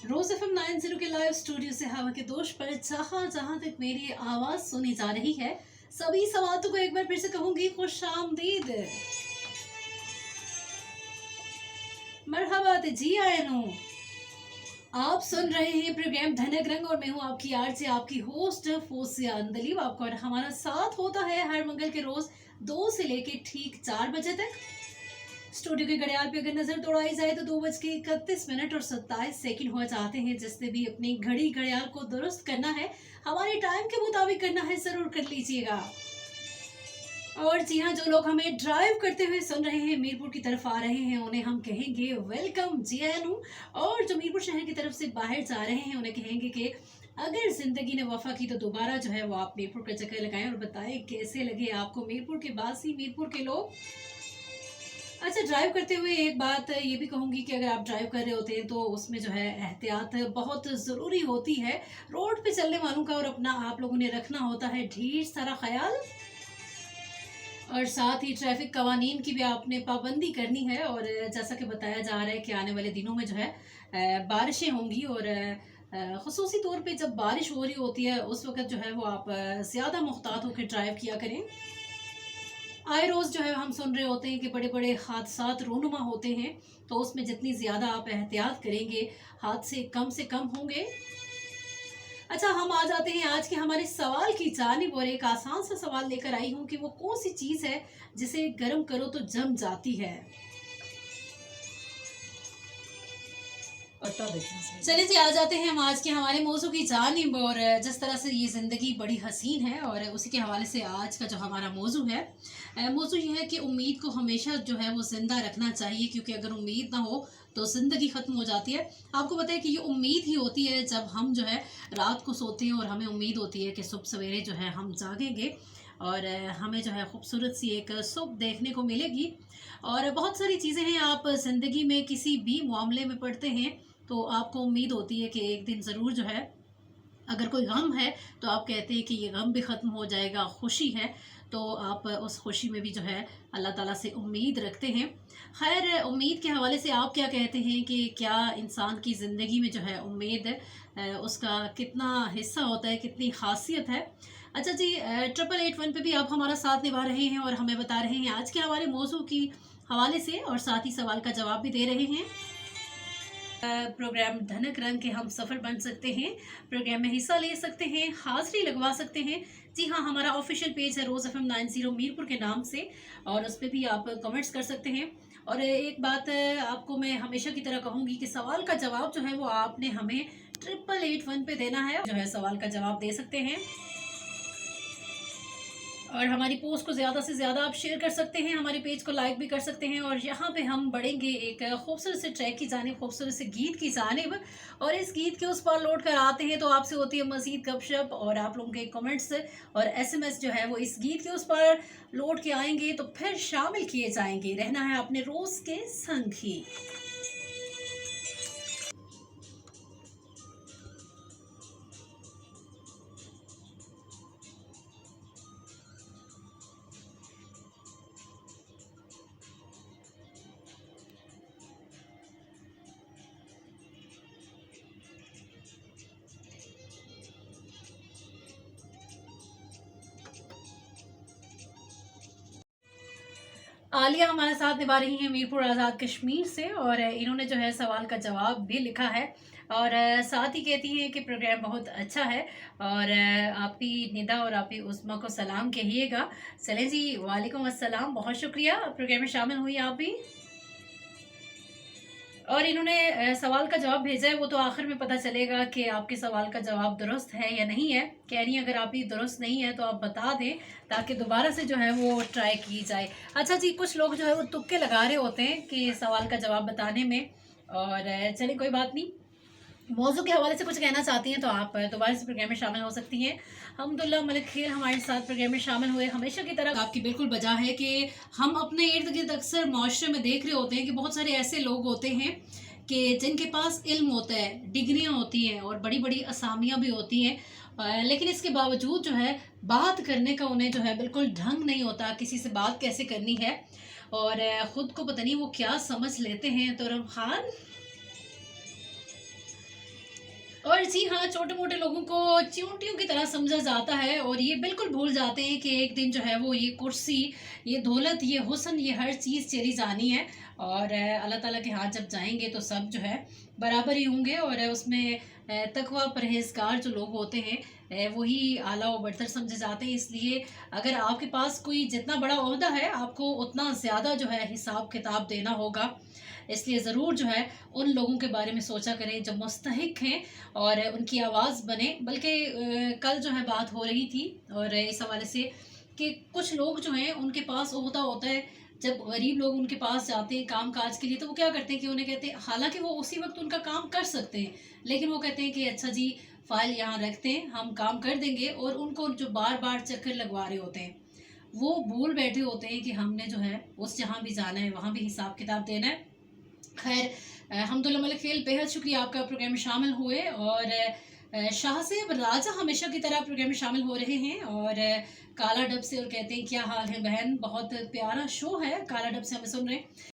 रोज FM 90 के live studio से हवा के दोष पर जहां जहां तक मेरी आवाज सुनी जा रही है, सभी सवालों को एक बार फिर से कहूंगी खुश आमदीद, मरहबा जी आए नो। आप सुन रहे हैं प्रोग्राम धनक रंग और मैं हूं आपकी आरजे, आपकी होस्ट फोसिया अंदलीब। आपका और हमारा साथ होता है हर मंगल के रोज 2 से लेके ठीक 4 बजे तक। स्टूडियो के घड़ियाल पे अगर नजर दौड़ाई जाए तो 2:31 और 27 सेकंड हुआ चाहते हैं। जिससे भी अपनी घड़ी घड़ियाल को दुरुस्त करना है, हमारे टाइम के मुताबिक करना है, जरूर कर लीजिएगा। और जी हाँ, जो लोग हमें ड्राइव करते हुए सुन रहे हैं, मीरपुर की तरफ आ रहे हैं, उन्हें हम कहेंगे वेलकम जी आनू। और जो मीरपुर शहर की तरफ से बाहर जा रहे हैं, उन्हें कहेंगे कि अगर जिंदगी ने वफा की तो दोबारा जो है वो आप मीरपुर का चक्कर लगाएं और बताएं कैसे लगे आपको मीरपुर के वासी, मीरपुर के लोग। अच्छा, ड्राइव करते हुए एक बात ये भी कहूंगी कि अगर आप ड्राइव कर रहे होते हैं तो उसमें जो है एहतियात बहुत ज़रूरी होती है। रोड पे चलने वालों का और अपना आप लोगों ने रखना होता है ढेर सारा ख्याल। और साथ ही ट्रैफिक कवानीन की भी आपने पाबंदी करनी है। और जैसा कि बताया जा रहा है कि आने वाले दिनों में जो है बारिशें होंगी और ख़ुसूसी तौर पे जब बारिश हो रही होती है उस वक्त जो है वो आप ज़्यादा मुहतात होकर ड्राइव किया करें। आए रोज़ जो है हम सुन रहे होते हैं कि बड़े बड़े हादसात रूनुमा होते हैं, तो उसमें जितनी ज़्यादा आप एहतियात करेंगे हादसे कम से कम होंगे। अच्छा, हम आ जाते हैं आज के हमारे सवाल की जानिब और एक आसान सा सवाल लेकर आई हूँ कि वो कौन सी चीज़ है जिसे गर्म करो तो जम जाती है। चलिए जी, आ जाते हैं हम आज के हमारे मौजू की जानिब। और जिस तरह से ये ज़िंदगी बड़ी हसीन है और उसी के हवाले से आज का जो हमारा मौजू है, मौजू ये है कि उम्मीद को हमेशा जो है वो ज़िंदा रखना चाहिए, क्योंकि अगर उम्मीद ना हो तो ज़िंदगी ख़त्म हो जाती है। आपको पता है कि ये उम्मीद ही होती है जब हम जो है रात को सोते हैं और हमें उम्मीद होती है कि सुबह सवेरे जो है हम जागेंगे और हमें जो है खूबसूरत सी एक सुबह देखने को मिलेगी। और बहुत सारी चीज़ें हैं, आप ज़िंदगी में किसी भी मामले में पढ़ते हैं तो आपको उम्मीद होती है कि एक दिन ज़रूर जो है, अगर कोई गम है तो आप कहते हैं कि ये गम भी ख़त्म हो जाएगा। खुशी है तो आप उस खुशी में भी जो है अल्लाह ताला से उम्मीद रखते हैं। खैर, उम्मीद के हवाले से आप क्या कहते हैं कि क्या इंसान की ज़िंदगी में जो है उम्मीद उसका कितना हिस्सा होता है, कितनी खासियत है। अच्छा जी, 8881 पे भी आप हमारा साथ निभा रहे हैं और हमें बता रहे हैं आज के हमारे मौजू की हवाले से, और साथ ही सवाल का जवाब भी दे रहे हैं। प्रोग्राम धनक रंग के हम सफ़र बन सकते हैं, प्रोग्राम में हिस्सा ले सकते हैं, हाजिरी लगवा सकते हैं। जी हाँ, हमारा ऑफिशियल पेज है रोज़ एफएम 90 मीरपुर के नाम से, और उस पर भी आप कमेंट्स कर सकते हैं। और एक बात आपको मैं हमेशा की तरह कहूँगी कि सवाल का जवाब जो है वो आपने हमें 8881 पे देना है, जो है सवाल का जवाब दे सकते हैं। और हमारी पोस्ट को ज़्यादा से ज़्यादा आप शेयर कर सकते हैं, हमारे पेज को लाइक भी कर सकते हैं। और यहाँ पे हम बढ़ेंगे एक खूबसूरत से ट्रैक की जानिब, खूबसूरत से गीत की जानिब। और इस गीत के उस पर लौट कर आते हैं तो आपसे होती है मज़ीद गपशप और आप लोगों के कमेंट्स और एसएमएस जो है वो इस गीत के उस पर लौट के आएंगे तो फिर शामिल किए जाएंगे। रहना है अपने रोज़ के संग ही। आलिया हमारे साथ निभा रही हैं मीरपुर आज़ाद कश्मीर से, और इन्होंने जो है सवाल का जवाब भी लिखा है। और साथ ही कहती हैं कि प्रोग्राम बहुत अच्छा है और आपकी निदा और आपकी उस्मा को सलाम कहिएगा। चलें जी, वालेकुम अस्सलाम, बहुत शुक्रिया, प्रोग्राम में शामिल हुई आप भी। और इन्होंने सवाल का जवाब भेजा है, वो तो आखिर में पता चलेगा कि आपके सवाल का जवाब दुरुस्त है या नहीं है। कह रही है अगर आप ही दुरुस्त नहीं है तो आप बता दें ताकि दोबारा से जो है वो ट्राई की जाए। अच्छा जी, कुछ लोग जो है वो तुक्के लगा रहे होते हैं कि सवाल का जवाब बताने में। और चलिए कोई बात नहीं, मौजू के हवाले से कुछ कहना चाहती हैं तो आप दोबारा से प्रोग्राम में शामिल हो सकती हैं। हमदुल्ला मलिक खेल हमारे साथ प्रोग्राम में शामिल हुए, हमेशा की तरह आपकी बिल्कुल बजा है कि हम अपने इर्द गिर्द अक्सर माशरे में देख रहे होते हैं कि बहुत सारे ऐसे लोग होते हैं कि जिनके पास इल्म होता है, डिग्रियां होती हैं और बड़ी बड़ी असामियां भी होती हैं, लेकिन इसके बावजूद जो है बात करने का उन्हें जो है बिल्कुल ढंग नहीं होता, किसी से बात कैसे करनी है। और ख़ुद को पता नहीं वो क्या समझ लेते हैं। तो रमखान और जी हाँ, छोटे-मोटे लोगों को चींटियों की तरह समझा जाता है और ये बिल्कुल भूल जाते हैं कि एक दिन जो है वो ये कुर्सी, ये दौलत, ये हुस्न, ये हर चीज़ चली जानी है और अल्लाह ताला के हाथ जब जाएँगे तो सब जो है बराबर ही होंगे और उसमें तकवा परहेज़गार जो लोग होते हैं वही आला व बरतर समझे जाते हैं। इसलिए अगर आपके पास कोई जितना बड़ा ओहदा है, आपको उतना ज़्यादा जो है हिसाब-किताब देना होगा। इसलिए ज़रूर जो है उन लोगों के बारे में सोचा करें जो मुस्तहिक हैं और उनकी आवाज़ बने। बल्कि कल जो है बात हो रही थी और इस हवाले से कि कुछ लोग जो हैं उनके पास ओहदा होता है, जब गरीब लोग उनके पास जाते हैं काम काज के लिए तो वो क्या करते हैं कि उन्हें कहते हैं, हालांकि वो उसी वक्त उनका काम कर सकते हैं, लेकिन वो कहते हैं कि अच्छा जी फाइल यहाँ रखते हैं, हम काम कर देंगे। और उनको जो बार बार चक्कर लगवा रहे होते हैं वो भूल बैठे होते हैं कि हमने जो है उस जहाँ भी जाना है वहाँ भी हिसाब किताब देना है। खैर, अल्हम्दुलिल्लाह मलिक फ़ेल, बेहद शुक्रिया आपका प्रोग्राम में शामिल हुए और शाह से अब राजा हमेशा की तरह प्रोग्राम में शामिल हो रहे हैं और काला डब से और कहते हैं क्या हाल है बहन, बहुत प्यारा शो है काला डब से हमें सुन रहे हैं।